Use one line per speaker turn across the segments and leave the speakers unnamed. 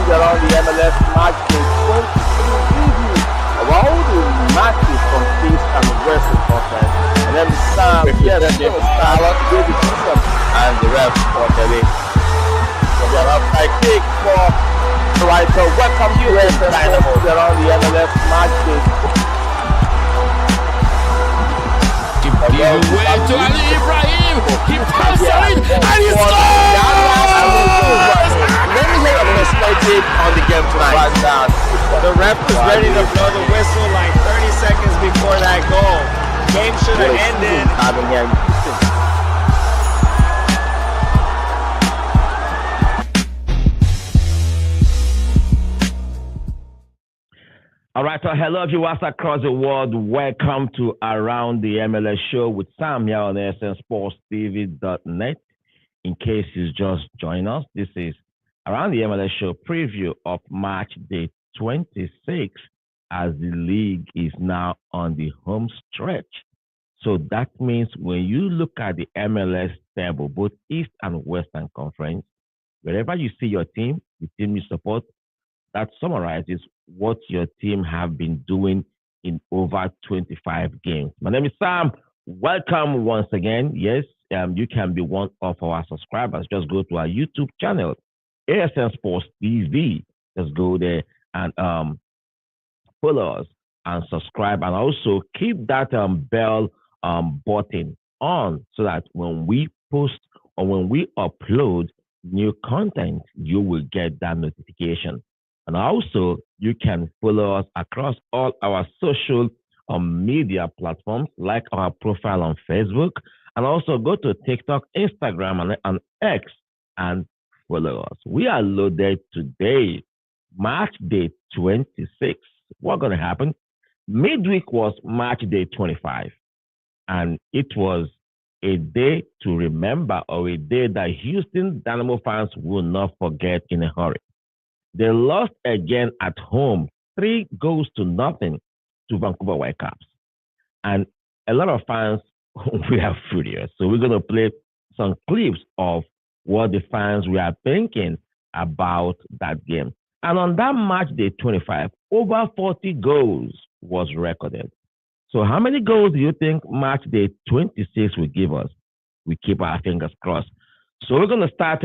around the MLS match day 23 preview of all the matches from East and Western Conference. And then Sam, yes, David Starlock, David Bishop, and the rest for the day. So we are outside kick for Toronto. Welcome to Western Dynamo around the MLS match day.
Give away to Ali Ibrahim. He passed on it and he scores!
Let me hear your perspective on the game tonight.
The ref was ready to blow the whistle like 30 seconds before that goal. Game should have ended.
All right, so hello viewers across the world. Welcome to Around the MLS show with Sam here on snsportstv.net. In case you just joined us, this is Around the MLS show preview of match day 26 as the league is now on the home stretch. So that means when you look at the MLS table, both East and Western Conference, wherever you see your team, the team you support, that summarizes what your team have been doing in over 25 games. My name is Sam. Welcome once again. Yes, you can be one of our subscribers. Just go to our YouTube channel, ASN Sports TV. Just go there and follow us and subscribe, and also keep that bell button on so that when we post or when we upload new content, you will get that notification. And also, you can follow us across all our social media platforms, like our profile on Facebook, and also go to TikTok, Instagram, and X, and follow us. We are loaded today, March day 26. What's going to happen? Midweek was March day 25, and it was a day to remember, or a day that Houston Dynamo fans will not forget in a hurry. They lost again at home, 3-0 to Vancouver Whitecaps. And a lot of fans, we are furious. So we're going to play some clips of what the fans were thinking about that game. And on that match day 25, over 40 goals was recorded. So how many goals do you think match day 26 will give us? We keep our fingers crossed. So we're going to start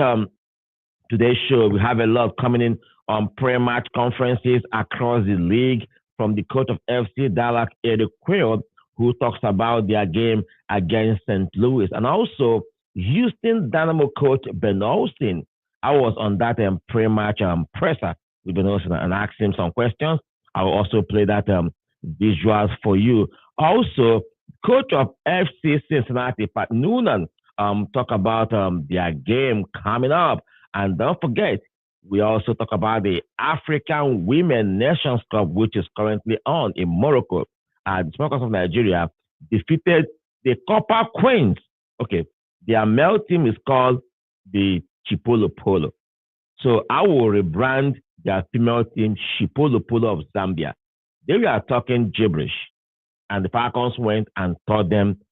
today's show. We have a lot coming in on pre-match conferences across the league, from the coach of FC Dallas, Eric Quill, who talks about their game against St. Louis, and also Houston Dynamo coach Ben Olsen. I was on that pre-match presser with Ben Olsen and asked him some questions. I will also play that visuals for you. Also, coach of FC Cincinnati, Pat Noonan, talk about their game coming up. And don't forget, we also talk about the African Women Nations Cup, which is currently on in Morocco. The Smokers of Nigeria defeated the Copper Queens. Okay, their male team is called the Chipolo Polo. So I will rebrand their female team Chipolo Polo of Zambia. They were talking gibberish, and the Falcons went and taught them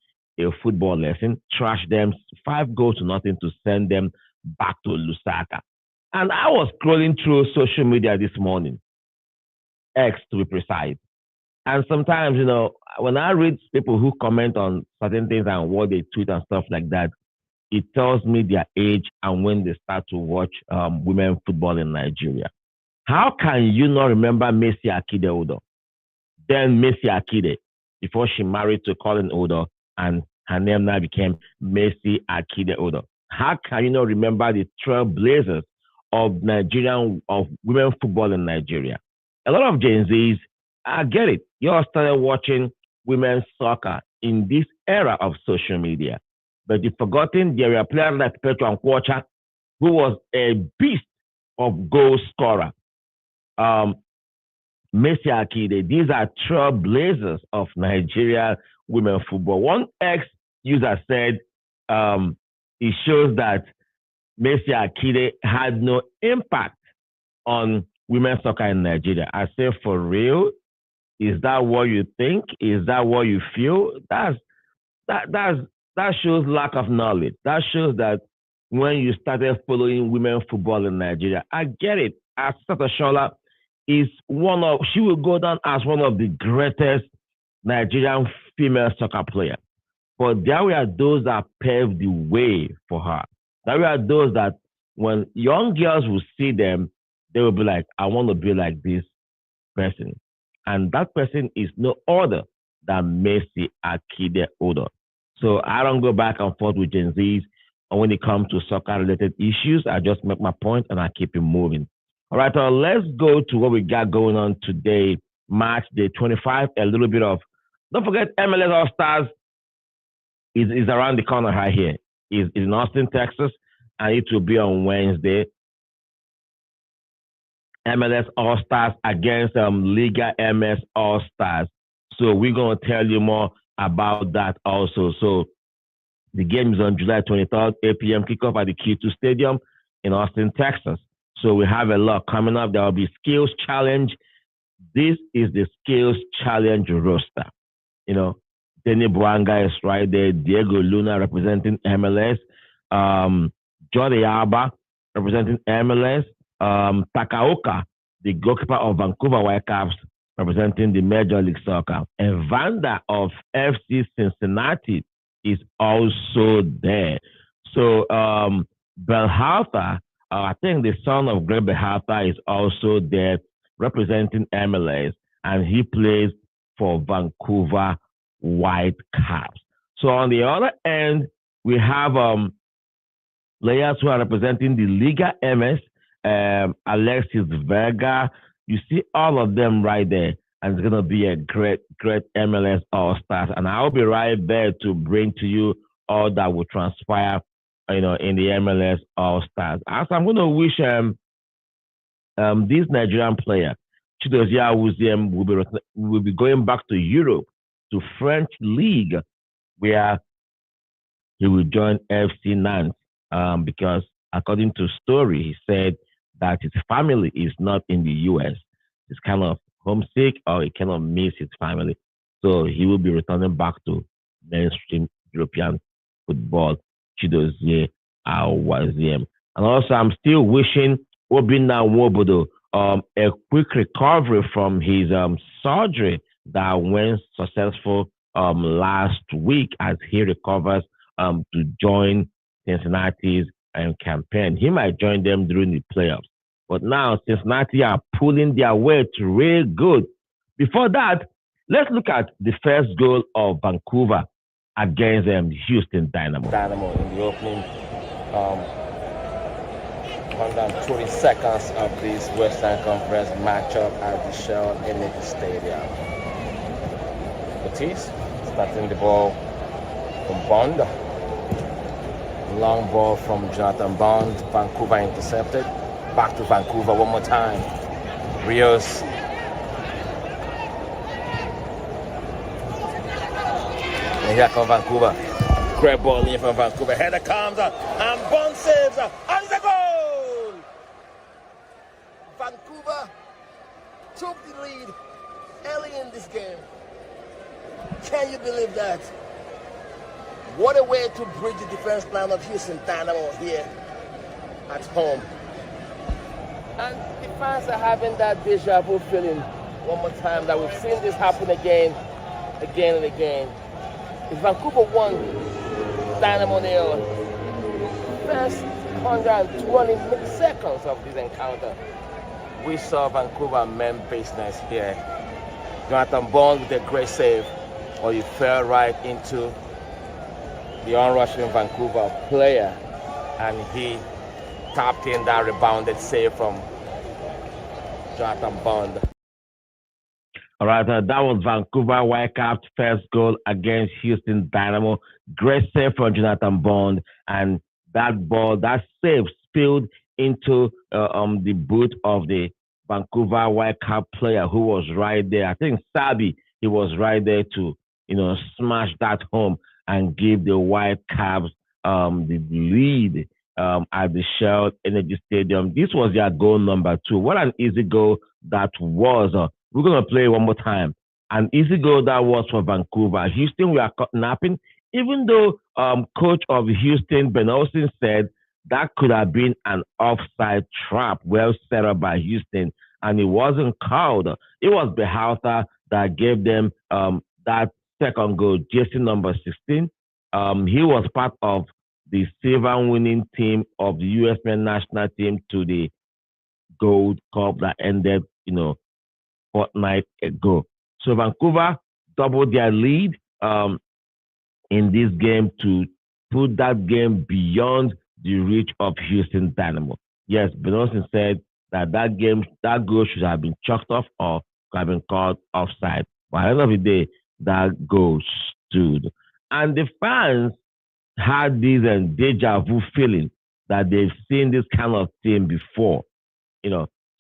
a football lesson, trashed them 5-0 to send them back to Lusaka. And I was scrolling through social media this morning, X to be precise. And sometimes, when I read people who comment on certain things and what they tweet and stuff like that, it tells me their age and when they start to watch women football in Nigeria. How can you not remember Messi Akide Odo? Then Messi Akide, before she married to Colin Odo, and her name now became Messi Akide Odo. How can you not remember the trailblazers of women football in Nigeria? A lot of Gen Zs, I get it. You all started watching women's soccer in this era of social media. But you've forgotten there were players like Petro Nkwocha, who was a beast of goal scorer. Messi Akide, these are trailblazers of Nigeria women football. One ex-user said it shows that Messi Akide had no impact on women's soccer in Nigeria. I say, for real? Is that what you think? Is that what you feel? That shows lack of knowledge. That shows that when you started following women football in Nigeria, I get it. Asisat Oshoala is she will go down as one of the greatest Nigerian female soccer players. But there were those that paved the way for her. There were those that when young girls will see them, they will be like, I want to be like this person. And that person is no other than Messi Akide Odo. So I don't go back and forth with Gen Zs. And when it comes to soccer related issues, I just make my point and I keep it moving. All right, so let's go to what we got going on today, March the 25th. A little bit of, don't forget, MLS All Stars is around the corner right here. Is in Austin, Texas, and it will be on Wednesday. MLS All Stars against Liga MS All Stars. So we're going to tell you more about that also. So the game is on July 23rd, 8 p.m. kickoff at the Q2 Stadium in Austin, Texas. So we have a lot coming up. There will be Skills Challenge. This is the Skills Challenge roster. You know, Denny Buanga is right there. Diego Luna representing MLS. Jordi Alba representing MLS. Takaoka, the goalkeeper of Vancouver Whitecaps, representing the Major League Soccer. Evander of FC Cincinnati is also there. So Berhalter, I think the son of Greg Berhalter is also there representing MLS, and he plays for Vancouver Whitecaps. So on the other end, we have players who are representing the Liga MS, Alexis Vega. You see all of them right there. And it's going to be a great MLS All-Stars. And I'll be right there to bring to you all that will transpire, in the MLS All-Stars. As I'm going to wish this Nigerian player, Chidozia Awuziem, will be going back to Europe, to French League, where he will join FC Nantes, because according to story, he said that his family is not in the U.S. He's kind of homesick, or he cannot miss his family. So he will be returning back to mainstream European football, Chidozie Awuziem. And also, I'm still wishing Obinna Nwobodo a quick recovery from his surgery that went successful last week as he recovers to join Cincinnati's campaign. He might join them during the playoffs. But now Cincinnati are pulling their weight real good. Before that, let's look at the first goal of Vancouver against Houston Dynamo.
Dynamo in the opening 120 seconds of this Western Conference matchup at the Shell Energy Stadium. Batiste starting the ball from Bond. Long ball from Jonathan Bond. Vancouver intercepted. Back to Vancouver one more time. Rios. And here comes Vancouver. Great ball in from Vancouver. Header comes and Bond saves. And the goal! Vancouver took the lead early in this game. Can you believe that? What a way to bridge the defense line of Houston Dynamo here at home. And the fans are having that deja vu feeling one more time that we've seen this happen again and again. It's Vancouver 1, Dynamo 0. First 120 seconds of this encounter, we saw Vancouver men business here. Jonathan Bond with a great save, or he fell right into the onrushing Vancouver player, and he tapped in that rebounded save from Jonathan Bond.
All right, that was Vancouver Whitecaps' first goal against Houston Dynamo. Great save from Jonathan Bond, and that save spilled into the boot of the Vancouver Whitecap player who was right there. I think Sabi, he was right there to smash that home and give the Whitecaps the lead at the Shell Energy Stadium. This was their goal number 2. What an easy goal that was. We're going to play one more time. An easy goal that was for Vancouver. Houston, we are napping. Even though coach of Houston, Ben Olsen, said that could have been an offside trap well set up by Houston, and it wasn't called. It was Behalta that gave them that second goal, jersey number 16. He was part of the silver winning team of the U.S. men national team to the Gold Cup that ended, fortnight ago. So Vancouver doubled their lead in this game to put that game beyond the reach of Houston Dynamo. Yes, Benosin said that goal should have been chalked off or could have been called offside. But at the end of the day, that goal stood. And the fans had this deja vu feeling that they've seen this kind of thing before.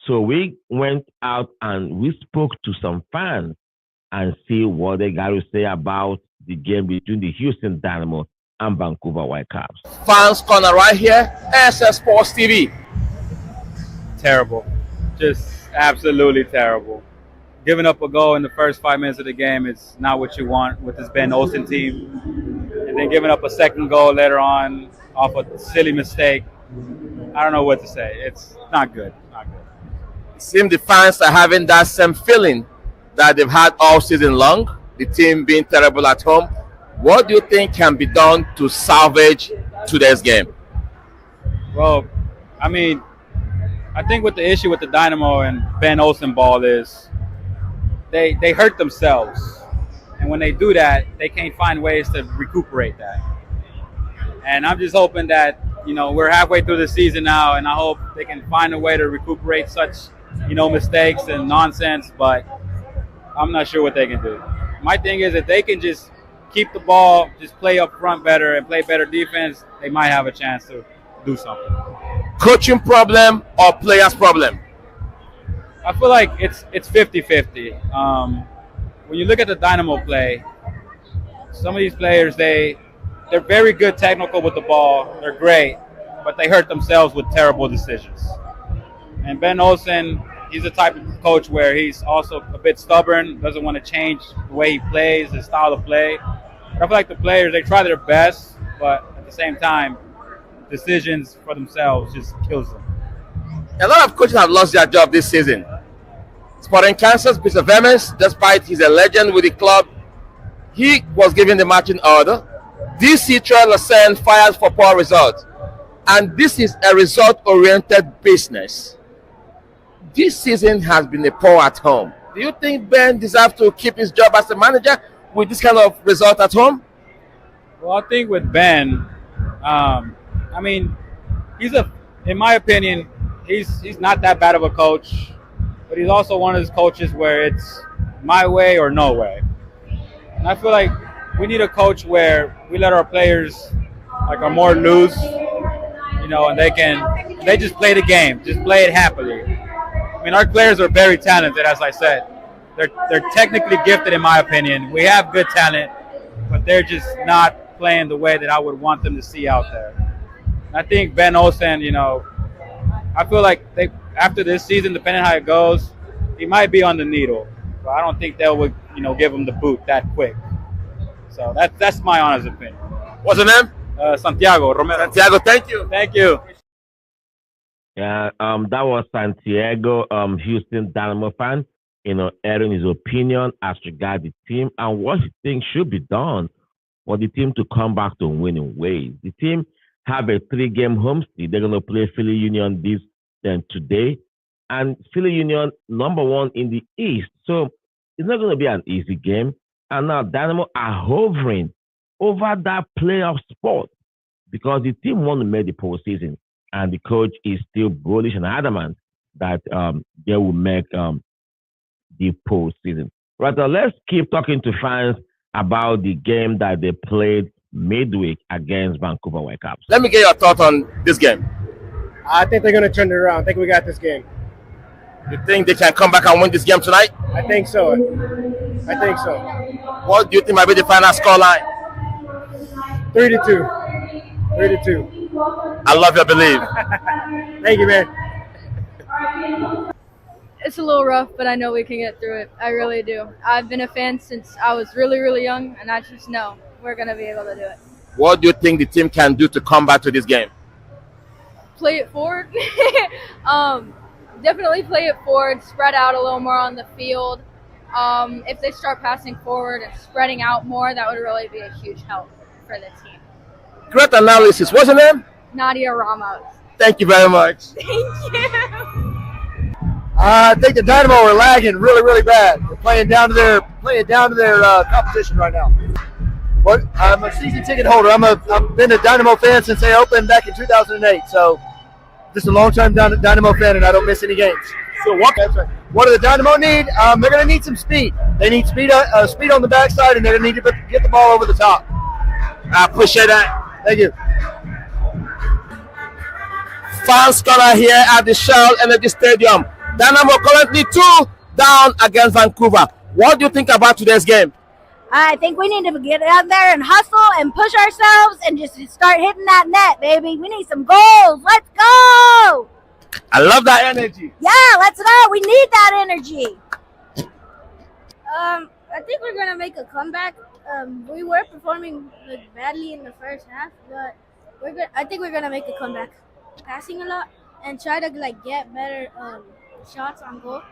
So we went out and we spoke to some fans and see what they got to say about the game between the Houston Dynamo and Vancouver Whitecaps.
Fans corner right here, SS Sports TV.
Terrible. Just absolutely terrible. Giving up a goal in the first 5 minutes of the game is not what you want with this Ben Olsen team. And then giving up a second goal later on off a silly mistake. I don't know what to say. It's not good. Not good.
It seems the fans are having that same feeling that they've had all season long, the team being terrible at home. What do you think can be done to salvage today's game?
Well, I think what the issue with the Dynamo and Ben Olsen ball is they hurt themselves. And when they do that, they can't find ways to recuperate that. And I'm just hoping that, we're halfway through the season now, and I hope they can find a way to recuperate such, mistakes and nonsense, but I'm not sure what they can do. My thing is if they can just keep the ball, just play up front better and play better defense, they might have a chance to do something.
Coaching problem or players problem?
I feel like it's 50-50. When you look at the Dynamo play, some of these players, they're very good technical with the ball. They're great, but they hurt themselves with terrible decisions. And Ben Olsen, he's the type of coach where he's also a bit stubborn, doesn't want to change the way he plays, his style of play. But I feel like the players, they try their best, but at the same time, decisions for themselves just kills them.
A lot of coaches have lost their job this season. Sporting Kansas, Mr. Vermes, despite he's a legend with the club, he was given the marching order. DC Troy Lausanne fired for poor results. And this is a result-oriented business. This season has been a poor at home. Do you think Ben deserves to keep his job as a manager with this kind of result at home?
Well, I think with Ben, in my opinion, he's not that bad of a coach, but he's also one of those coaches where it's my way or no way. And I feel like we need a coach where we let our players are more loose, and they just play the game, just play it happily. Our players are very talented, as I said. They're technically gifted, in my opinion. We have good talent, but they're just not playing the way that I would want them to see out there. And I think Ben Olsen, I feel like after this season, depending on how it goes, he might be on the needle. But I don't think they would, give him the boot that quick. So that's my honest opinion.
What's your name?
Santiago Romero.
Santiago, thank you.
Thank you.
Yeah, that was Santiago, Houston Dynamo fan, airing his opinion as regards the team and what he thinks should be done for the team to come back to winning ways. The team have a 3-game homestand. They're going to play Philly Union today, and Philly Union #1 in the East. So it's not going to be an easy game. And now Dynamo are hovering over that playoff spot because the team want to make the postseason. And the coach is still bullish and adamant that they will make the postseason. Right, now let's keep talking to fans about the game that they played midweek against Vancouver Whitecaps.
Let me get your thoughts on this game.
I think they're going to turn it around. I think we got this game.
You think they can come back and win this game tonight?
I think so.
What do you think might be the final scoreline?
3-2. 3-2.
I love your belief.
Thank you, man.
It's a little rough, but I know we can get through it. I really do. I've been a fan since I was really, really young, and I just know we're going to be able to do it.
What do you think the team can do to come back to this game?
play it forward. Definitely play it forward, spread out a little more on the field. If they start passing forward and spreading out more, that would really be a huge help for the team.
Great analysis. What's your name?
Nadia Ramos.
Thank you very much.
Thank you.
I think the Dynamo are lagging really bad. They're playing down to their competition right now. But I'm a season ticket holder. I've been a Dynamo fan since they opened back in 2008. So just a long-time Dynamo fan, and I don't miss any games.
So what?
What do the Dynamo need? They're going to need some speed. They need speed on the backside, and they're going to need to get the ball over the top.
I appreciate that.
Thank you.
Fans corner here at the Shell Energy Stadium. Dynamo currently 2 down against Vancouver. What do you think about today's game?
I think we need to get out there and hustle and push ourselves and just start hitting that net, baby. We need some goals. Let's go.
I love that energy.
Yeah, let's go. We need that energy.
I think we're gonna make a comeback. We were performing badly in the first half, but I think we're gonna make a comeback. Passing a lot and try to get better shots on goal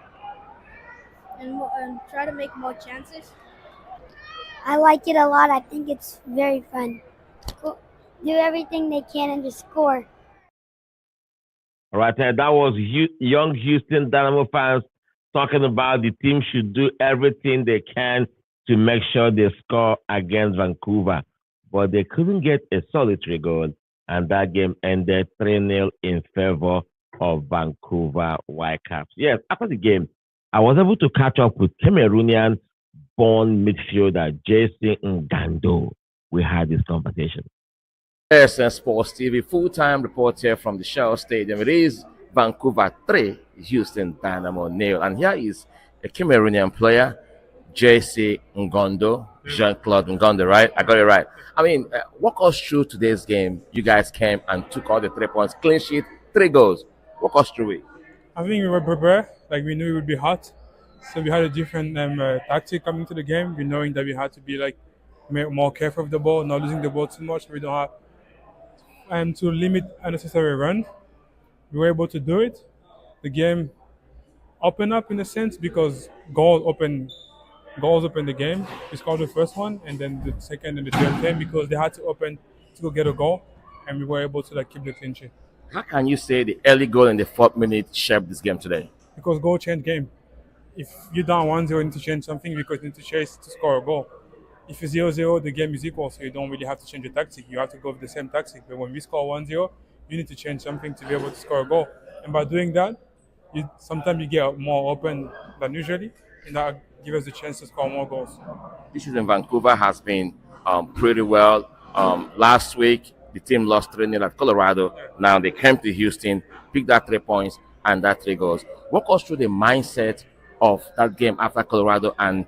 and try to make more chances.
I like it a lot. I think it's very fun. Do everything they can and just score.
All right, that was young Houston Dynamo fans talking about the team should do everything they can to make sure they score against Vancouver. But they couldn't get a solitary goal, and that game ended 3-0 in favor of Vancouver Whitecaps. Yes, after the game, I was able to catch up with Cameroonian-born midfielder Jason Ngando. We had this conversation.
SN Sports TV, full-time reporter from the Shell Stadium. It is Vancouver 3, Houston Dynamo 0. And here is a Cameroonian player, JC Ngondo, Jean-Claude Ngondo, right? I got it right. I mean, walk us through today's game. You guys came and took all the 3 points, clean sheet, 3 goals. Walk us through it.
I think we were prepared. Like, we knew it would be hot. So we had a different tactic coming to the game. We knowing that we had to be more careful with the ball, not losing the ball too much. We don't have to limit unnecessary run. We were able to do it. The game opened up in a sense because goals opened the game. We scored the first one, and then the second and the third came because they had to open to go get a goal, and we were able to keep the clean sheet.
How can you say the early goal in the 4th minute shaped this game today?
Because goal change game. If you're down 1-0, you need to change something because you need to chase to score a goal. If it's 0-0, the game is equal, so you don't really have to change your tactic. You have to go with the same tactic. But when we score 1-0, you need to change something to be able to score a goal. And by doing that, sometimes you get more open than usually, and that gives us the chance to score more goals.
This season, Vancouver has been pretty well. Last week, the team lost 3-0 at Colorado. Now they came to Houston, picked that 3 points and that 3 goals. Walk us through the mindset of that game after Colorado and,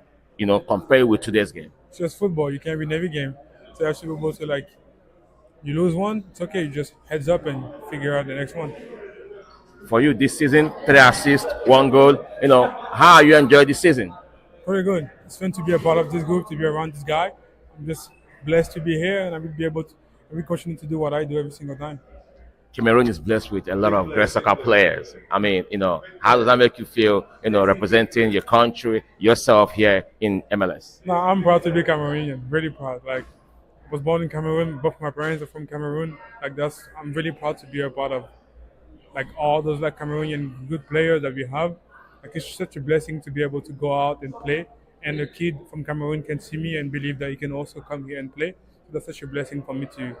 compare it with today's game.
It's just football. You can't win every game. So you have to be able to, you lose one, it's okay. You just heads up and figure out the next one.
For you this season, 3 assists, 1 goal. How you enjoy this season?
Pretty good. It's fun to be a part of this group, to be around this guy. I'm just blessed to be here, and I will be able to continue to do what I do every single time.
Cameroon is blessed with a lot of great soccer players. I mean, how does that make you feel, representing your country, yourself here in MLS?
No, I'm proud to be Cameroonian, really proud. I was born in Cameroon, both my parents are from Cameroon. I'm really proud to be a part of, all those, Cameroonian good players that we have. It's such a blessing to be able to go out and play, and a kid from Cameroon can see me and believe that he can also come here and play. That's such a blessing for me to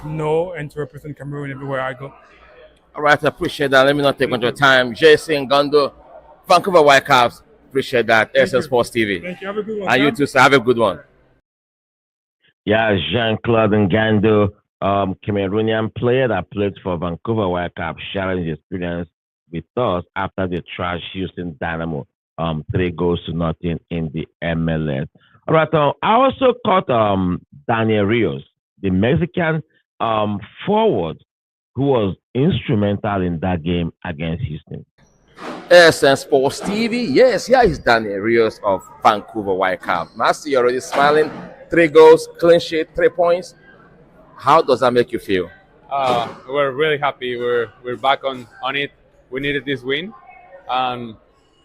know and to represent Cameroon everywhere I go.
All right, I appreciate that. Let me not take much of your time. Jason Ngondo, Vancouver Whitecaps. Appreciate that. SN Sports TV.
Thank you. Have a good one.
And you too, sir. Have a good one.
Yeah, Jean-Claude Ngando, Cameroonian player that played for Vancouver Whitecaps, sharing his experience with us after they trashed Houston Dynamo 3-0 in the MLS. All right, I also caught Daniel Rios, the Mexican forward who was instrumental in that game against Houston.
SN Sports TV. Yes, here is Daniel Rios of Vancouver Whitecaps. I see you already smiling. 3 goals, clean sheet, 3 points. How does that make you feel?
We're really happy. We're back on it. We needed this win, and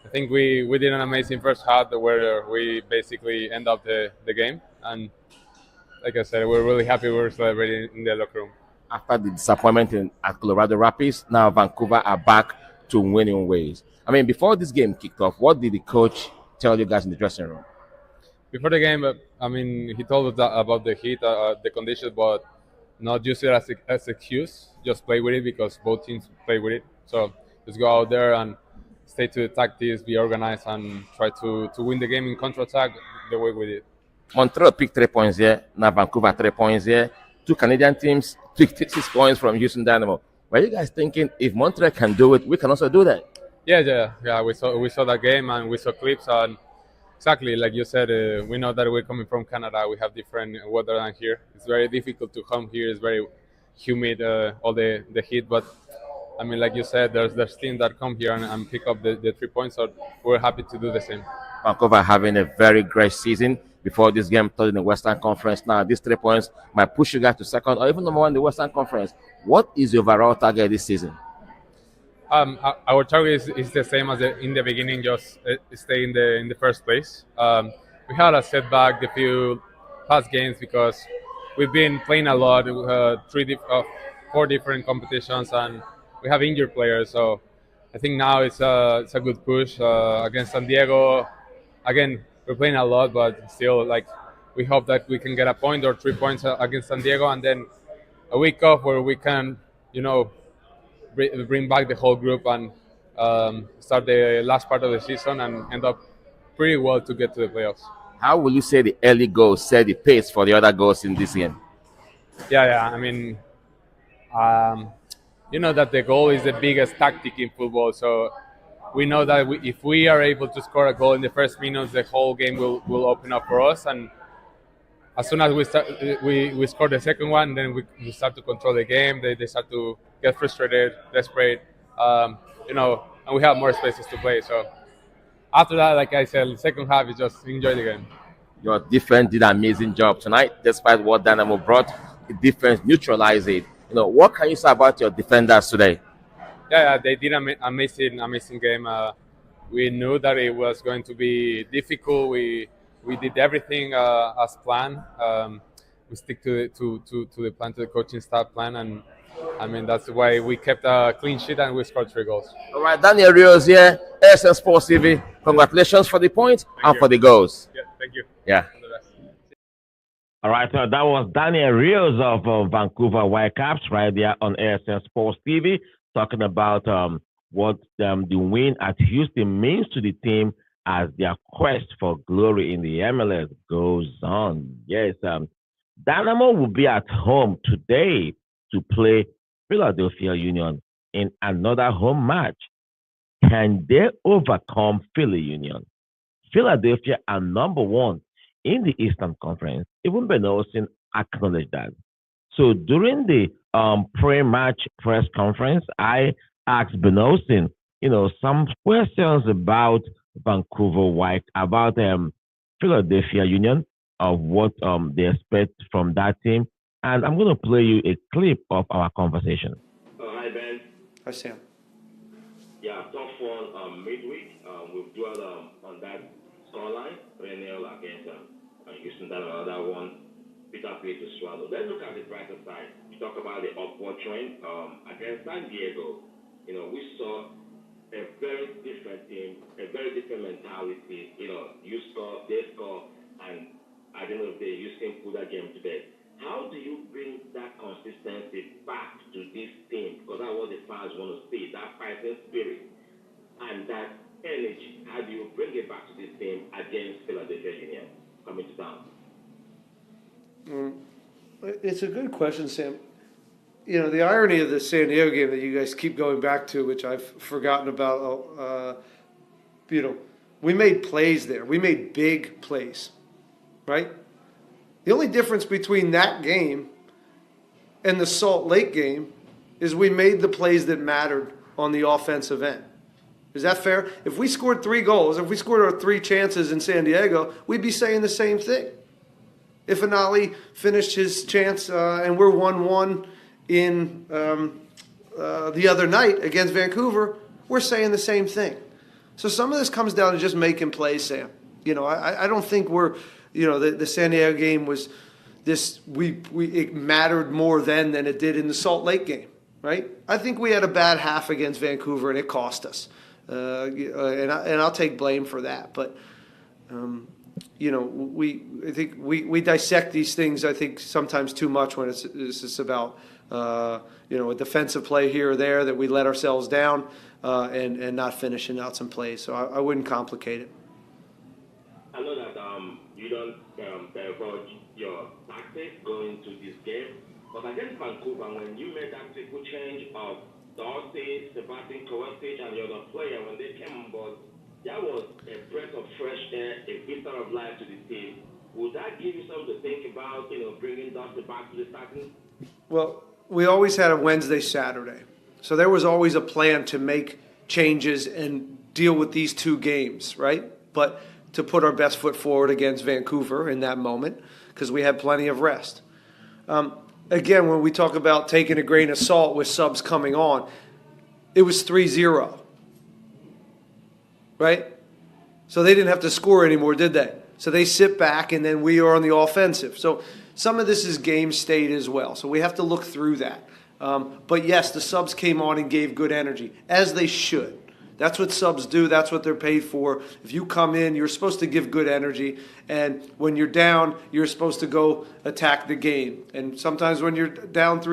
I think we did an amazing first half where we basically end up the game. And like I said, we're really happy. We're celebrating in the locker room.
After the disappointment at Colorado Rapids, now Vancouver are back to winning ways. I mean, before this game kicked off, what did the coach tell you guys in the dressing room?
Before the game, I mean, he told us about the heat, the conditions, but not use it as excuse. Just play with it because both teams play with it. So just go out there and stay to the tactics, be organized, and try to win the game in counter-attack the way we did.
Montreal picked 3 points here. Now Vancouver 3 points here. 2 Canadian teams picked 6 points from Houston Dynamo. Were you guys thinking if Montreal can do it, we can also do that?
Yeah. We saw that game and we saw clips, and exactly like you said, we know that we're coming from Canada. We have different weather than here. It's very difficult to come here. It's very humid, all the heat. But I mean, like you said, there's teams that come here and pick up the 3 points. So we're happy to do the same.
Vancouver having a very great season. Before this game, third in the Western Conference. Now, these 3 points might push you guys to second or even number 1 in the Western Conference. What is your overall target this season?
Our target is the same as in the beginning, just stay in the first place. We had a setback the few past games because we've been playing a lot, 4 different competitions, and we have injured players. So I think now it's a good push against San Diego. Again, we're playing a lot, but still, like, we hope that we can get a point or 3 points against San Diego, and then a week off where we can, bring back the whole group and start the last part of the season and end up pretty well to get to the playoffs.
How will you say the early goals set the pace for the other goals in this game?
Yeah. I mean, you know that the goal is the biggest tactic in football, so we know that if we are able to score a goal in the first minutes, the whole game will open up for us. And as soon as we score the second one, then we start to control the game. They start to get frustrated, desperate, and we have more spaces to play. So after that, like I said, the second half is just enjoy the game.
Your defense did an amazing job tonight, despite what Dynamo brought. The defense neutralized it. What can you say about your defenders today?
Yeah, they did an amazing game. We knew that it was going to be difficult. We did everything as planned. We stick to the plan, to the coaching staff plan, and I mean that's why we kept a clean sheet and we scored 3 goals.
All right, Daniel Rios here, ASN Sports TV. Congratulations for the points and for the goals.
Yeah, thank you.
Yeah.
All right, so that was Daniel Rios of Vancouver Whitecaps right there on ASN Sports TV, talking about what the win at Houston means to the team as their quest for glory in the MLS goes on. Yes, Dynamo will be at home today to play Philadelphia Union in another home match. Can they overcome Philly Union? Philadelphia are number 1 in the Eastern Conference. Even Ben Olsen acknowledged that. So during the pre-match press conference, I asked Ben Olsen, some questions about about Philadelphia Union, of what they expect from that team. And I'm going to play you a clip of our conversation.
Hi, Ben.
Hi, Sam.
Yeah, tough one midweek. We've dwelled on that scoreline, 3-0 against Houston. That another one, bitter pill to swallow. Let's look at the brighter side. You talk about the upward trend. Against San Diego, we saw a very different team, a very different mentality. You score, they score, and at the end of the day, Houston put that game to bed. How do you bring that consistency back to this team? Because that's what the fans want to see, that fighting spirit and that energy. How do you bring it back to this team against Philadelphia Union coming to town?
It's a good question, Sam. The irony of the San Diego game that you guys keep going back to, which I've forgotten about, we made plays there. We made big plays, right? The only difference between that game and the Salt Lake game is we made the plays that mattered on the offensive end. Is that fair? If we scored 3 goals, if we scored our 3 chances in San Diego, we'd be saying the same thing. If Anali finished his chance and we're 1-1
in the other night against Vancouver, we're saying the same thing. So some of this comes down to just making plays, Sam. You know, I don't think we're, you know, the San Diego game was this, it mattered more then than it did in the Salt Lake game, right? I think we had a bad half against Vancouver and it cost us. And I'll take blame for that. But, you know, I think we dissect these things, I think, sometimes too much when it's just about, you know, a defensive play here or there that we let ourselves down and not finishing out some plays. So I wouldn't complicate it.
I know that you don't divulge your tactics going into this game, but against Vancouver, when you made that tactical change of Dorsey, Sebastian Kovacic, and the other player, when they came on board, that was a breath of fresh air, a vista of life to the team. Would that give you something to think about, you know, bringing Dorsey back to the starting?
Well, we always had a Wednesday, Saturday. So there was always a plan to make changes and deal with these two games, right? But to put our best foot forward against Vancouver in that moment because we had plenty of rest. Again, when we talk about taking a grain of salt with subs coming on, it was 3-0, right? So they didn't have to score anymore, did they? So they sit back, and then we are on the offensive. So some of this is game state as well. So we have to look through that. But, yes, the subs came on and gave good energy, as they should. That's what subs do. That's what they're paid for. If you come in, you're supposed to give good energy. And when you're down, you're supposed to go attack the game. And sometimes when you're down up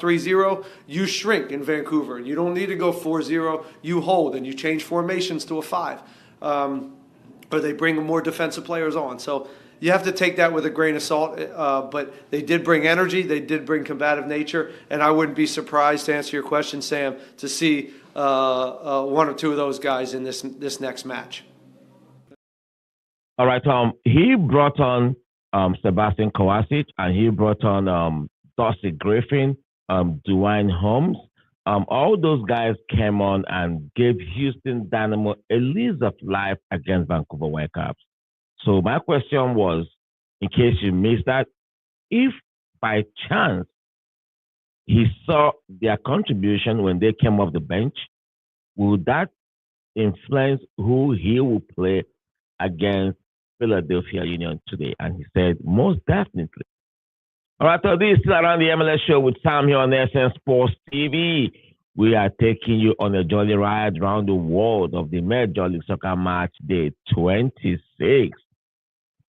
3-0, you shrink in Vancouver. You don't need to go 4-0. You hold, and you change formations to a 5. Or they bring more defensive players on. So you have to take that with a grain of salt. But they did bring energy. They did bring combative nature. And I wouldn't be surprised, to answer your question, Sam, to see one or two of those guys in this next match.
All right, he brought on Sebastian Kovacic, and he brought on Darcy Griffin, Dwayne Holmes. All those guys came on and gave Houston Dynamo a lease of life against Vancouver Whitecaps. So my question was, in case you missed that, if by chance he saw their contribution when they came off the bench, will that influence who he will play against Philadelphia Union today? And he said, most definitely. All right, so this is still Around the MLS show with Sam here on SN Sports TV. We are taking you on a jolly ride around the world of the Major League Soccer Match Day 26.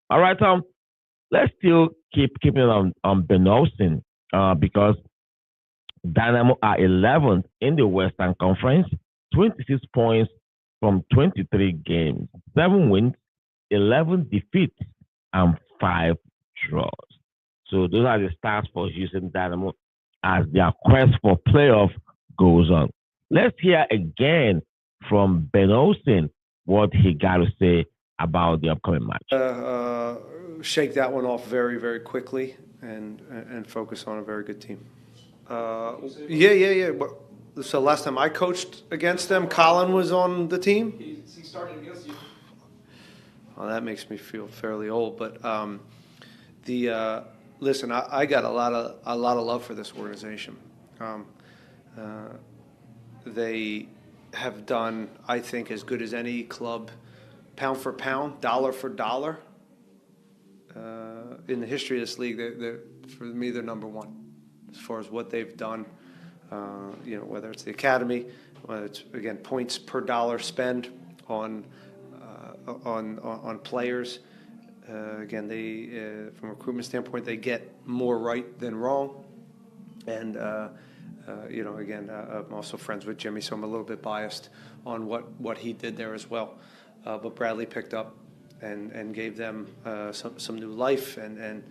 All right, let's still keeping it on Ben Olsen because Dynamo are 11th in the Western Conference, 26 points from 23 games, 7 wins, 11 defeats, and 5 draws. So those are the stats for Houston Dynamo as their quest for playoff goes on. Let's hear again from Ben Olsen what he got to say about the upcoming match.
Shake that one off very, very quickly and focus on a very good team. Yeah. So last time I coached against them, Colin was on the team.
He started against you.
Well, that makes me feel fairly old, but listen, I got a lot of love for this organization. They have done, I think, as good as any club, pound for pound, dollar for dollar. In the history of this league, for me, they're number one as far as what they've done. Whether it's the academy, whether it's again points per dollar spent on players. Again, they from a recruitment standpoint, they get more right than wrong. And I'm also friends with Jimmy, so I'm a little bit biased on what he did there as well. But Bradley picked up and gave them some new life and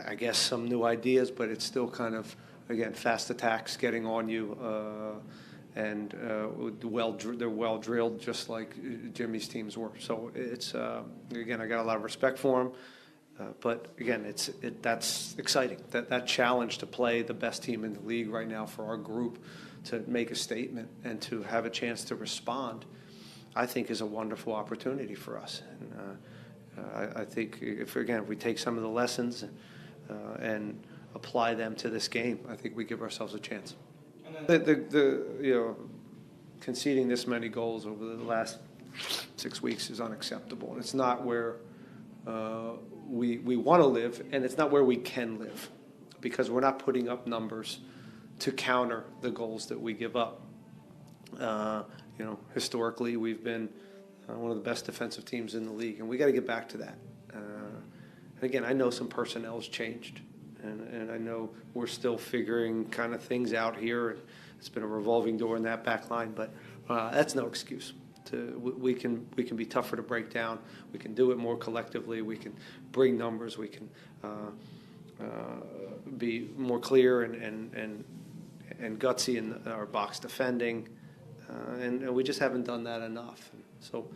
I guess some new ideas, but it's still kind of, again, fast attacks getting on you, and they're well drilled, just like Jimmy's teams were. So it's again, I got a lot of respect for him, but again, that's exciting. That challenge to play the best team in the league right now for our group, to make a statement and to have a chance to respond, I think is a wonderful opportunity for us. And I think if we take some of the lessons and apply them to this game, I think we give ourselves a chance. Conceding this many goals over the last 6 weeks is unacceptable. It's not where we want to live, and it's not where we can live, because we're not putting up numbers to counter the goals that we give up. Historically, we've been one of the best defensive teams in the league, and we got to get back to that. Again, I know some personnel has changed, and I know we're still figuring kind of things out here. It's been a revolving door in that back line, but that's no excuse. We can be tougher to break down. We can do it more collectively. We can bring numbers. We can be more clear and gutsy in our box defending, and we just haven't done that enough. So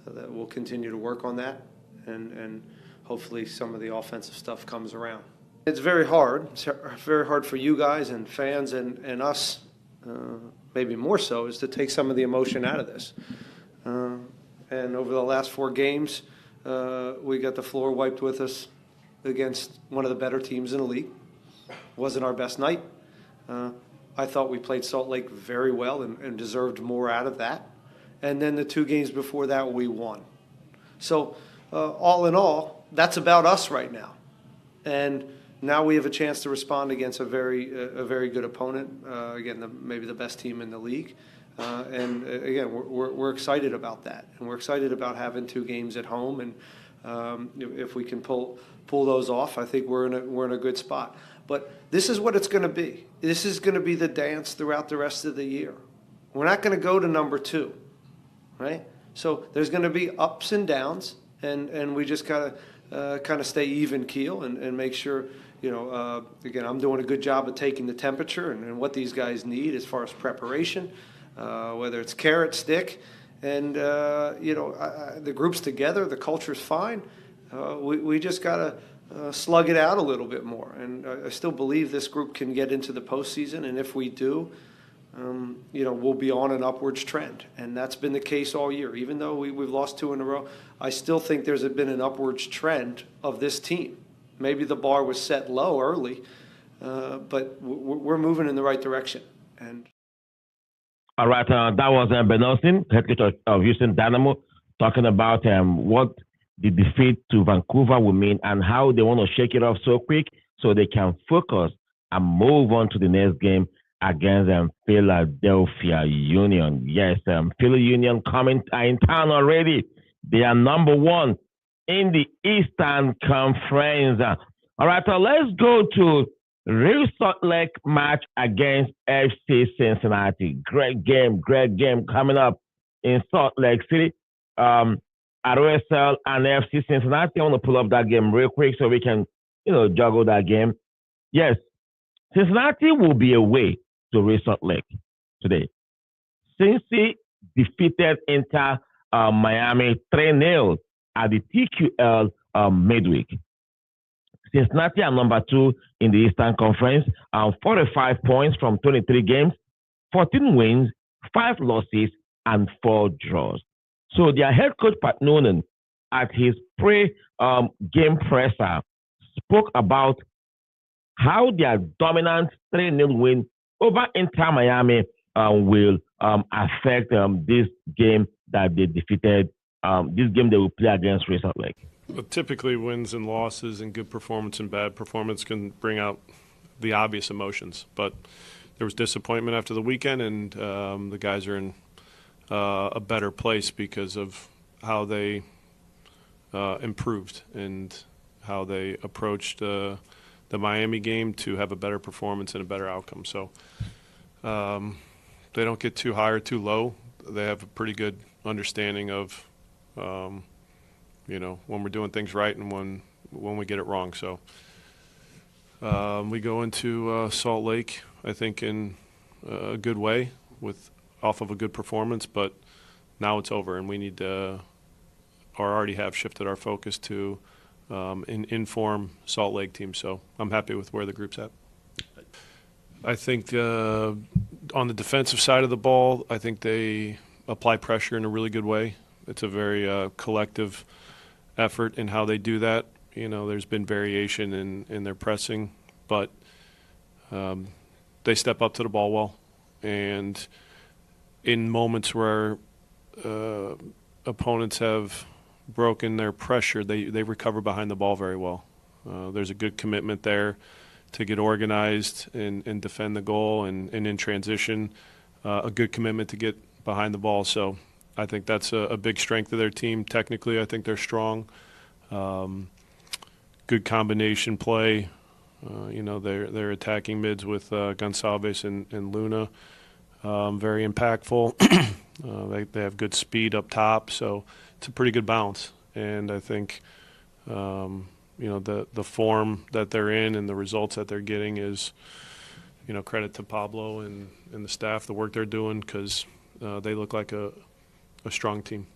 that we'll continue to work on that, and hopefully some of the offensive stuff comes around. It's very hard. It's very hard for you guys and fans and us, maybe more so, is to take some of the emotion out of this. And over the last 4 games, we got the floor wiped with us against one of the better teams in the league. Wasn't our best night. I thought we played Salt Lake very well and deserved more out of that. And then the 2 games before that, we won. So all in all, that's about us right now. And now we have a chance to respond against a very good opponent. Again, maybe the best team in the league. And again, we're excited about that, and we're excited about having 2 games at home. And if we can pull those off, I think we're in a good spot. But this is what it's going to be. This is going to be the dance throughout the rest of the year. We're not going to go to number 2, right? So there's going to be ups and downs, and we just gotta kind of stay even keel and make sure. Again, I'm doing a good job of taking the temperature and what these guys need as far as preparation. Whether it's carrot, stick, and the group's together, the culture's fine. We just got to slug it out a little bit more. And I still believe this group can get into the postseason, and if we do, we'll be on an upwards trend. And that's been the case all year. Even though we've lost 2 in a row, I still think there's been an upwards trend of this team. Maybe the bar was set low early, but we're moving in the right direction. And
all right, that was Ben Olsen, head coach of Houston Dynamo, talking about what the defeat to Vancouver will mean and how they want to shake it off so quick so they can focus and move on to the next game against Philadelphia Union. Yes, Philly Union coming in town already. They are number 1 in the Eastern Conference. All right, let's go to Real Salt Lake match against FC Cincinnati. Great game coming up in Salt Lake City. ROSL and FC Cincinnati. I want to pull up that game real quick so we can, juggle that game. Yes, Cincinnati will be away to Real Salt Lake today. Cincy defeated Inter Miami 3-0 at the TQL midweek. Cincinnati are number 2 in the Eastern Conference, 45 points from 23 games, 14 wins, 5 losses, and 4 draws. So their head coach, Pat Noonan, at his pre-game presser, spoke about how their dominant 3-0 win over Inter Miami will affect this game that they defeated, this game they will play against Real Salt Lake.
Well, typically, wins and losses and good performance and bad performance can bring out the obvious emotions. But there was disappointment after the weekend, and the guys are in a better place because of how they improved and how they approached the Miami game to have a better performance and a better outcome. So they don't get too high or too low. They have a pretty good understanding of when we're doing things right and when we get it wrong. So we go into Salt Lake, I think, in a good way off of a good performance, but now it's over, and we need to, or already have shifted our focus to an in-form Salt Lake team. So I'm happy with where the group's at. I think on the defensive side of the ball, I think they apply pressure in a really good way. It's a very collective effort in how they do that. There's been variation in their pressing, but they step up to the ball well, and in moments where opponents have broken their pressure, they recover behind the ball very well. There's a good commitment there to get organized and defend the goal, and in transition, a good commitment to get behind the ball. So I think that's a big strength of their team. Technically, I think they're strong. Good combination play. They're attacking mids with Gonçalves and Luna. Very impactful. They have good speed up top, so it's a pretty good balance. And I think the form that they're in and the results that they're getting is credit to Pablo and the staff, the work they're doing, because they look like a strong team.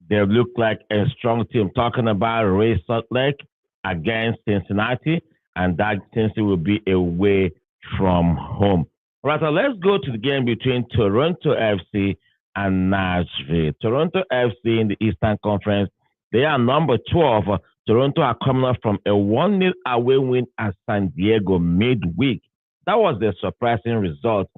They look like a strong team. Talking about Ray Salt Lake against Cincinnati, and that Cincinnati will be away from home. All right, so let's go to the game between Toronto FC and Nashville. Toronto FC in the Eastern Conference, they are number 12. Toronto are coming up from a 1-0 away win at San Diego midweek. That was the surprising result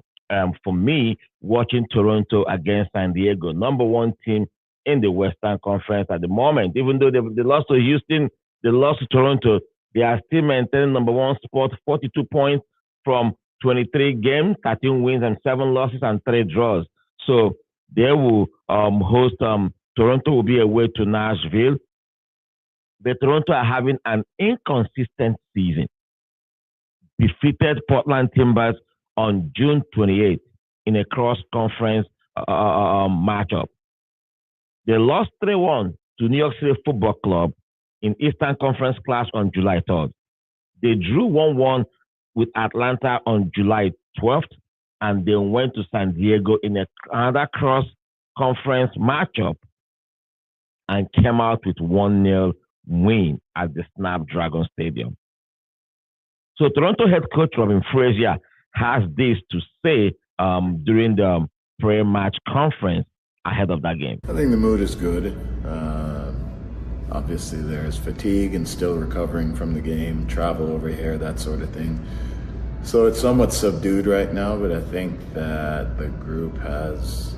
for me watching Toronto against San Diego, number 1 team in the Western Conference at the moment. Even though they lost to Houston, they lost to Toronto, they are still maintaining number 1 spot, 42 points from 23 games, 13 wins and 7 losses and 3 draws. So they will host, Toronto will be away to Nashville. The Toronto are having an inconsistent season. Defeated Portland Timbers on June 28th in a cross-conference matchup. They lost 3-1 to New York City Football Club in Eastern Conference clash on July 3rd. They drew 1-1 with Atlanta on July 12th, and they went to San Diego in another cross-conference matchup and came out with 1-0 win at the Snapdragon Stadium. So Toronto head coach Robin Frazier has this to say during the pre-match conference ahead of that game.
I think the mood is good. Obviously there's fatigue and still recovering from the game, travel over here, that sort of thing. So it's somewhat subdued right now, but I think that the group has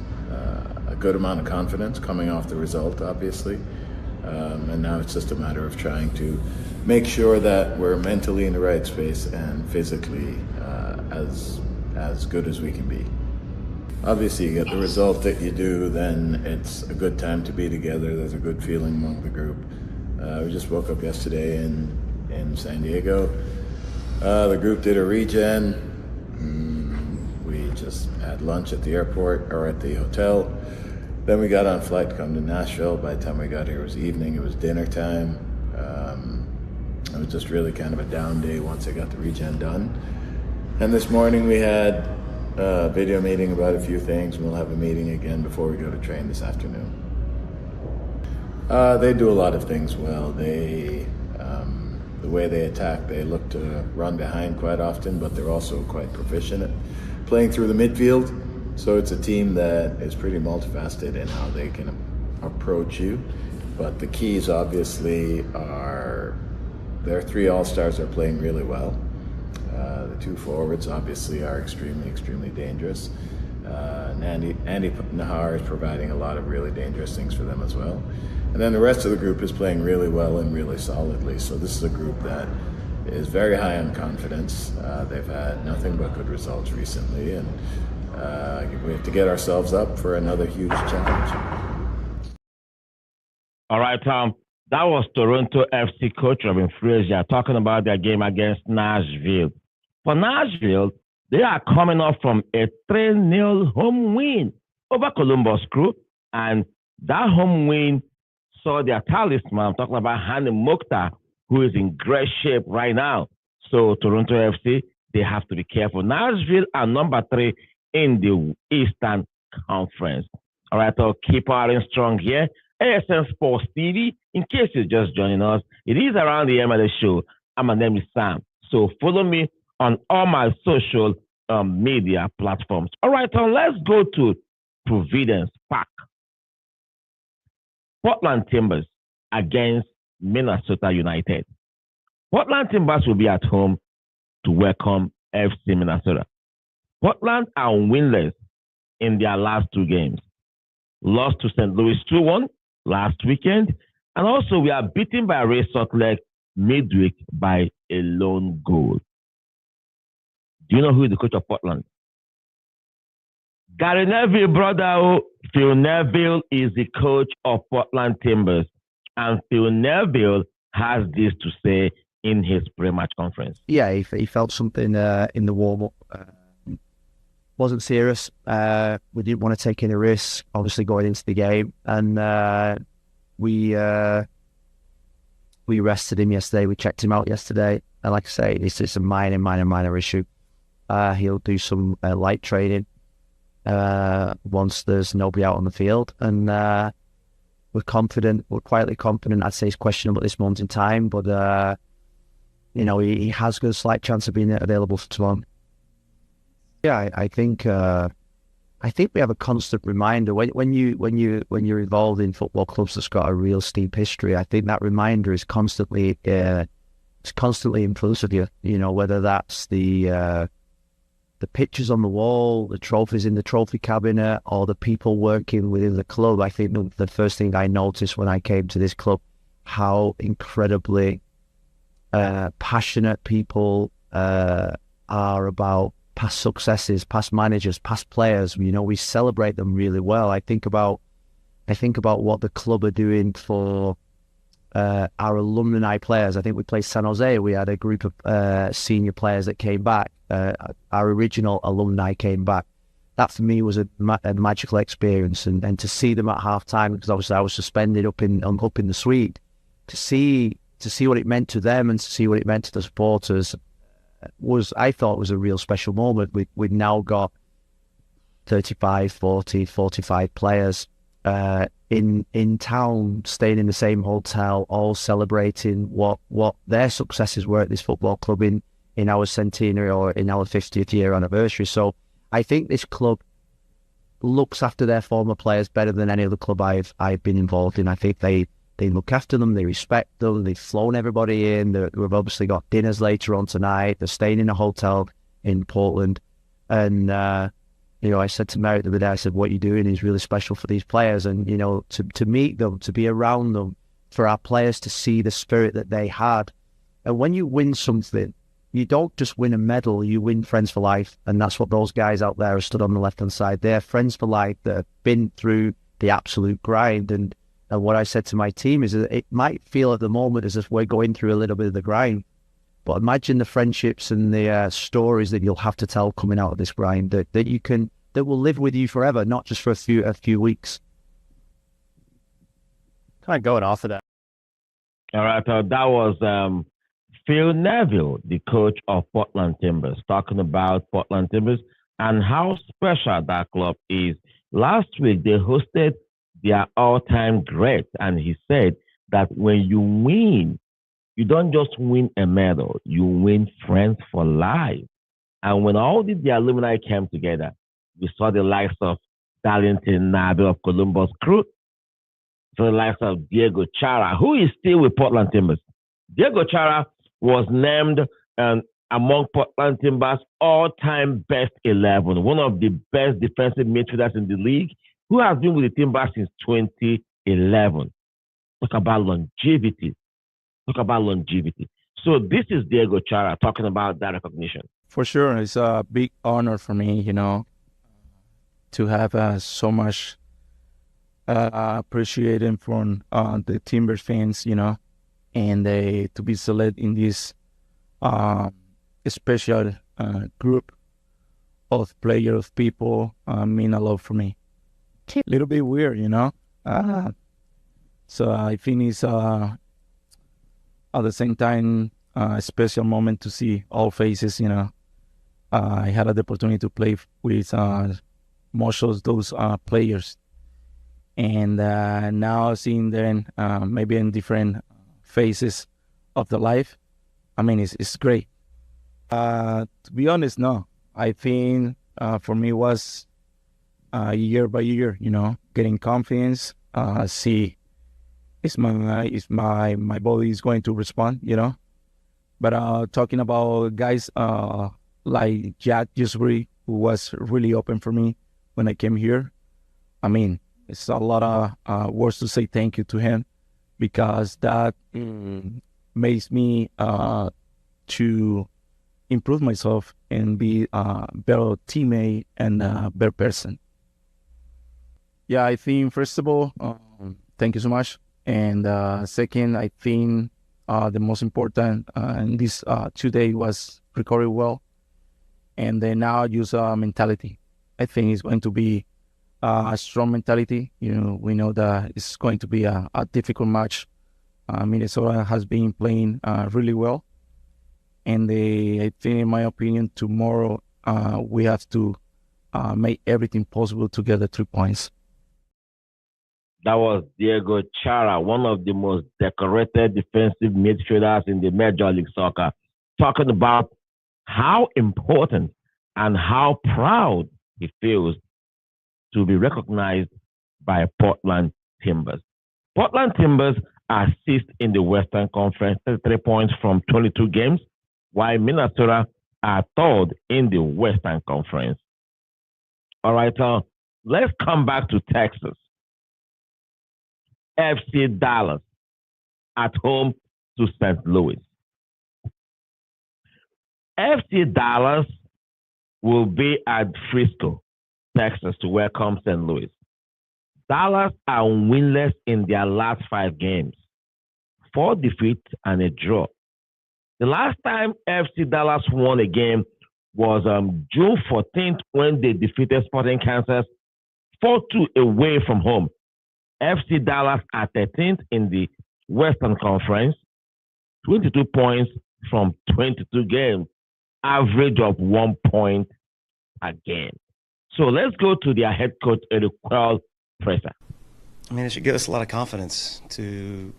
a good amount of confidence coming off the result, obviously. And now it's just a matter of trying to make sure that we're mentally in the right space and physically as good as we can be. Obviously, you get the result that you do, then it's a good time to be together. There's a good feeling among the group. We just woke up yesterday in San Diego. The group did a regen. We just had lunch at the airport or at the hotel. Then we got on a flight to come to Nashville. By the time we got here, it was evening. It was dinner time. It was just really kind of a down day once I got the regen done. And this morning we had a video meeting about a few things. We'll have a meeting again before we go to train this afternoon. They do a lot of things well. The way they attack, they look to run behind quite often, but they're also quite proficient at playing through the midfield. So it's a team that is pretty multifaceted in how they can approach you. But the keys obviously are their 3 all-stars are playing really well. The 2 forwards obviously are extremely dangerous. And Andy Nahar is providing a lot of really dangerous things for them as well. And then the rest of the group is playing really well and really solidly. So this is a group that is very high on confidence. They've had nothing but good results recently, and we have to get ourselves up for another huge challenge.
All right, Tom. That was Toronto FC coach Robin Frazier talking about their game against Nashville. For Nashville, they are coming off from a 3-0 home win over Columbus Crew, and that home win saw their talisman. I'm talking about Hani Mokhtar, who is in great shape right now. So Toronto FC, they have to be careful. Nashville are number 3 in the Eastern Conference. All right, so keep our strong here. ASN Sports TV, in case you're just joining us, it is Around the MLS show. And my name is Sam. So follow me on all my social media platforms. All right, so let's go to Providence Park. Portland Timbers against Minnesota United. Portland Timbers will be at home to welcome FC Minnesota. Portland are winless in their last 2 games. Lost to St. Louis 2-1 last weekend, and also we are beaten by Real Salt Lake midweek by a lone goal. Do you know who is the coach of Portland? Gary Neville, brother. Phil Neville is the coach of Portland Timbers, and Phil Neville has this to say in his pre-match conference.
Yeah, he felt something in the warm-up. Wasn't serious. We didn't want to take any risks, obviously, going into the game. And we rested him yesterday. We checked him out yesterday. And like I say, it's a minor issue. He'll do some light training once there's nobody out on the field. And we're confident. We're quietly confident. I'd say he's questionable at this moment in time. But, he has got a slight chance of being available for tomorrow. Yeah, I think we have a constant reminder when you're involved in football clubs that's got a real steep history. I think that reminder is constantly in front of you. Whether that's the pictures on the wall, the trophies in the trophy cabinet, or the people working within the club. I think the first thing I noticed when I came to this club, how incredibly passionate people are about past successes, past managers, past players. We celebrate them really well. I think about what the club are doing for our alumni players. I think we played San Jose. We had a group of senior players that came back. Our original alumni came back. That for me was a magical experience, and to see them at half time, because obviously I was suspended up in the suite, to see what it meant to them and to see what it meant to the supporters I thought was a real special moment. We've now got 35, 40, 45 players in town, staying in the same hotel, all celebrating what their successes were at this football club in our centenary or in our 50th year anniversary. So I think this club looks after their former players better than any other club I've been involved in. I think they look after them, they respect them, they've flown everybody in. We've obviously got dinners later on tonight. They're staying in a hotel in Portland. And, I said to Merritt the other day, I said, what you're doing is really special for these players. And, to meet them, to be around them, for our players to see the spirit that they had. And when you win something, you don't just win a medal, you win friends for life. And that's what those guys out there have stood on the left-hand side. They're friends for life that have been through the absolute grind. And what I said to my team is that it might feel at the moment as if we're going through a little bit of the grind, but imagine the friendships and the stories that you'll have to tell coming out of this grind that will live with you forever, not just for a few weeks.
Kind of going off of that.
All right, that was Phil Neville, the coach of Portland Timbers, talking about Portland Timbers and how special that club is. Last week, they hosted their all-time great, and he said that when you win, you don't just win a medal, you win friends for life. And when all the alumni came together, we saw the likes of Darlington Nabe of Columbus Crew, so the likes of Diego Chara, who is still with Portland Timbers. Diego Chara was named among Portland Timbers' all-time best 11, one of the best defensive midfielders in the league, who has been with the Timbers since 2011. Talk about longevity. So this is Diego Chara talking about that recognition.
For sure, it's a big honor for me, to have so much appreciated from the Timbers fans, and to be selected in this special group of players, people, mean a lot for me. A little bit weird, so I think it's at the same time a special moment to see all faces. I had the opportunity to play with most of those players, and now seeing them maybe in different phases of the life, I mean, it's great. To be honest, no, I think for me it was year by year, getting confidence, see if my body is going to respond, But talking about guys like Jack Jusbury, who was really open for me when I came here. I mean, it's a lot of words to say thank you to him, because that makes me to improve myself and be a better teammate and a better person. Yeah, I think first of all, thank you so much. And second, I think the most important in this 2 days was recovery well, and then now use mentality. I think it's going to be a strong mentality. We know that it's going to be a difficult match. Minnesota has been playing really well, and I think, in my opinion, tomorrow we have to make everything possible to get the 3 points.
That was Diego Chara, one of the most decorated defensive midfielders in the Major League Soccer, talking about how important and how proud he feels to be recognized by Portland Timbers. Portland Timbers are sixth in the Western Conference, 33 points from 22 games, while Minnesota are third in the Western Conference. All right, let's come back to Texas. FC Dallas at home to St. Louis. FC Dallas will be at Frisco, Texas to welcome St. Louis. Dallas are winless in their last 5 games, 4 defeats and a draw. The last time FC Dallas won a game was June 14th when they defeated Sporting Kansas 4-2 away from home. FC Dallas are 13th in the Western Conference, 22 points from 22 games, average of 1 point a game. So let's go to their head coach, Eric Quell, presser.
I mean, it should give us a lot of confidence to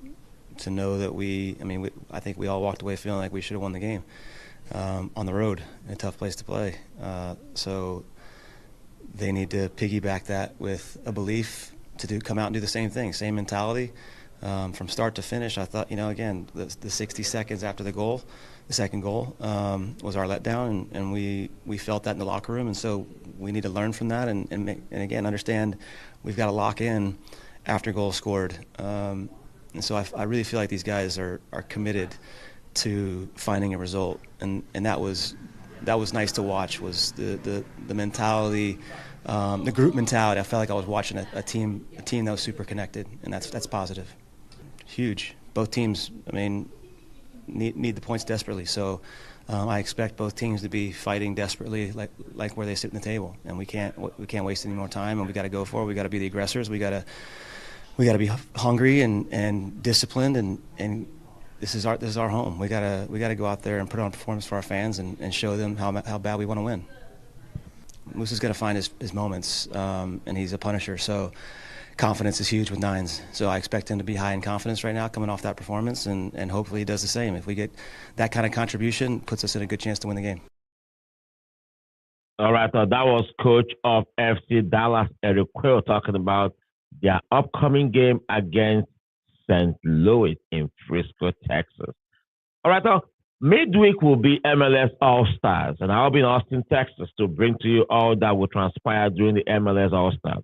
know that I think we all walked away feeling like we should have won the game on the road in a tough place to play. So they need to piggyback that with a belief to come out and do the same thing, same mentality from start to finish. I thought, again, the 60 seconds after the second goal was our letdown, and we felt that in the locker room, and so we need to learn from that and again understand we've got to lock in after goals scored. And so I really feel like these guys are committed to finding a result, and that was nice to watch, was the mentality. The group mentality. I felt like I was watching a team that was super connected, and that's positive. Huge. Both teams, need the points desperately. So I expect both teams to be fighting desperately, like where they sit in the table. And we can't waste any more time. And we got to go for it. We got to be the aggressors. We got to be hungry and disciplined. And this is our home. We got to go out there and put on a performance for our fans and show them how bad we want to win. Moose is going to find his moments, and he's a punisher. So confidence is huge with nines. So I expect him to be high in confidence right now coming off that performance, and hopefully he does the same. If we get that kind of contribution, puts us in a good chance to win the game.
All right, that was coach of FC Dallas, Eric Quell, talking about their upcoming game against St. Louis in Frisco, Texas. All right, midweek will be MLS All-Stars, and I'll be in Austin, Texas to bring to you all that will transpire during the MLS All-Stars.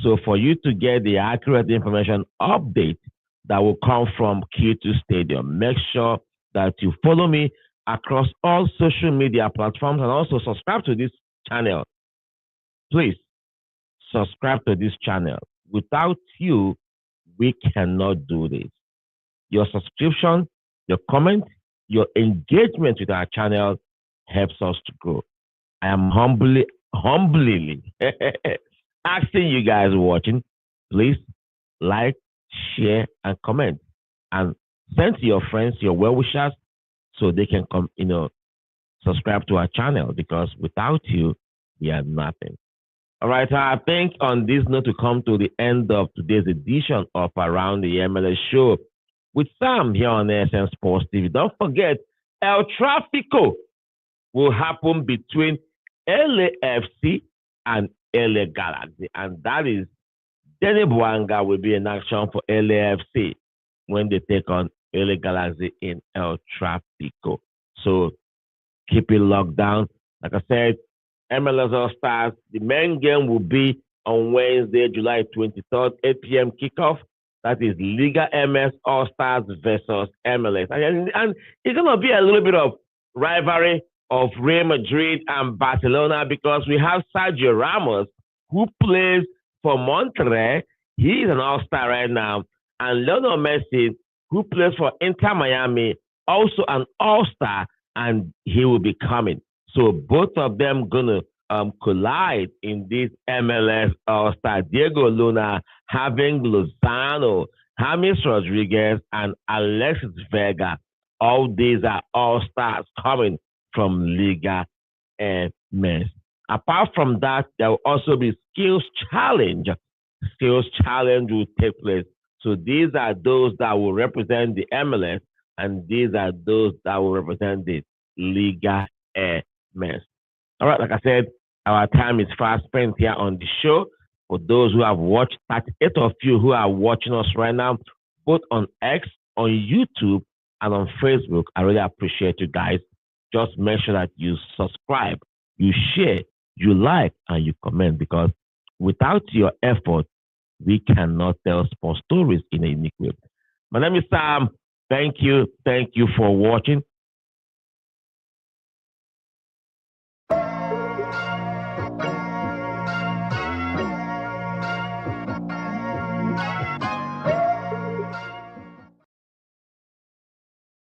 So for you to get the accurate information update that will come from Q2 Stadium, make sure that you follow me across all social media platforms and also subscribe to this channel. Please subscribe to this channel. Without you, we cannot do this. Your subscription, your comment, your engagement with our channel helps us to grow. I am humbly asking you guys watching, please like, share, and comment, and send to your friends, your well-wishers, so they can come, subscribe to our channel, because without you, we are nothing. All right, I think on this note, to come to the end of today's edition of Around the MLS Show with Sam here on ASN Sports TV. Don't forget, El Tráfico will happen between LAFC and LA Galaxy, and that is Denny Bouanga will be in action for LAFC when they take on LA Galaxy in El Tráfico. So keep it locked down. Like I said, MLS All Stars, the main game will be on Wednesday, July 23rd, 8 p.m. kickoff. That is Liga MS All Stars versus MLS. And it's going to be a little bit of rivalry of Real Madrid and Barcelona because we have Sergio Ramos, who plays for Monterrey. He is an All-Star right now. And Lionel Messi, who plays for Inter Miami, also an All-Star, and he will be coming. So both of them gonna collide in this MLS All-Star. Diego Luna having Lozano, James Rodriguez, and Alexis Vega. All these are All-Stars coming from Liga MS. Apart from that, there will also be skills challenge. Skills challenge will take place. So these are those that will represent the MLS, and these are those that will represent the Liga MS. All right, like I said, our time is fast spent here on the show. For those who have watched, 38 of you who are watching us right now, both on X, on YouTube, and on Facebook, I really appreciate you guys. Just make sure that you subscribe, you share, you like, and you comment, because without your effort, we cannot tell sports stories in a unique way. My name is Sam. Thank you for watching.